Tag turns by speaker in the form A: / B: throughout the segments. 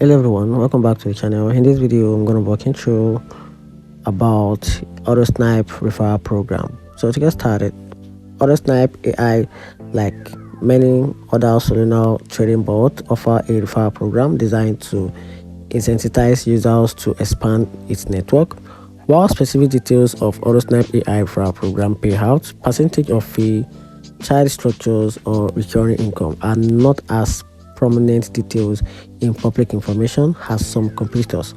A: Hello everyone, welcome back to the channel. In this video I'm going to be walking through about Autosnipe Referral Program. So to get started, Autosnipe AI, like many other solunar trading bots, offer a referral program designed to incentivize users to expand its network. While specific details of Autosnipe AI Referral Program payouts, percentage of fee, child structures, or recurring income are not as prominent details in public information as some competitors.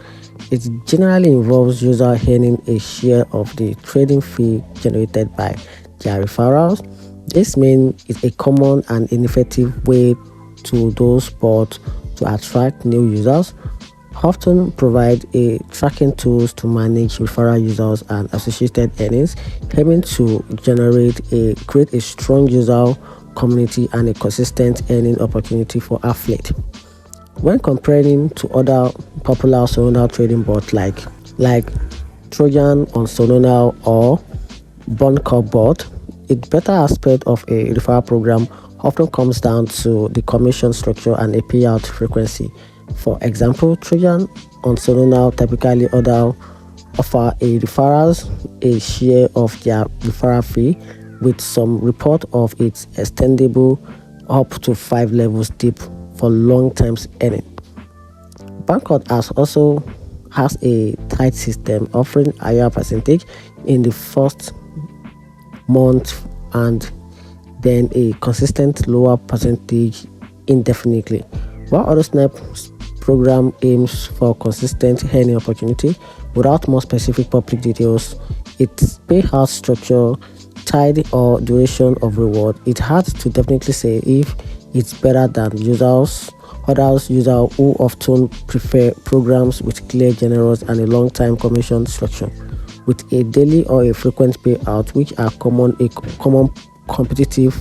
A: It generally involves user earning a share of the trading fee generated by their referrals. This means it's a common and ineffective way to those bots to attract new users. Often provide a tracking tools to manage referral users and associated earnings, aiming to create a strong user community and a consistent earning opportunity for affiliate. When comparing to other popular Solana trading bots like Trojan on Solana or Bondcore bot, a better aspect of a referral program often comes down to the commission structure and a payout frequency. For example, Trojan on Solana typically offer a referrals a share of their referral fee, with some report of its extendable up to 5 levels deep for long-term earning. Bondcore has a tight system offering higher percentage in the first month and then a consistent lower percentage indefinitely. While Autosnipe's program aims for consistent earning opportunity without more specific public details, its payout structure, tide or duration of reward, it's hard to definitely say if it's better than users who often prefer programs with clear, generous, and a long-time commission structure, with a daily or a frequent payout, which are common competitive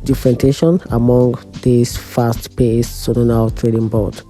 A: differentiation among these fast-paced Solana trading bots.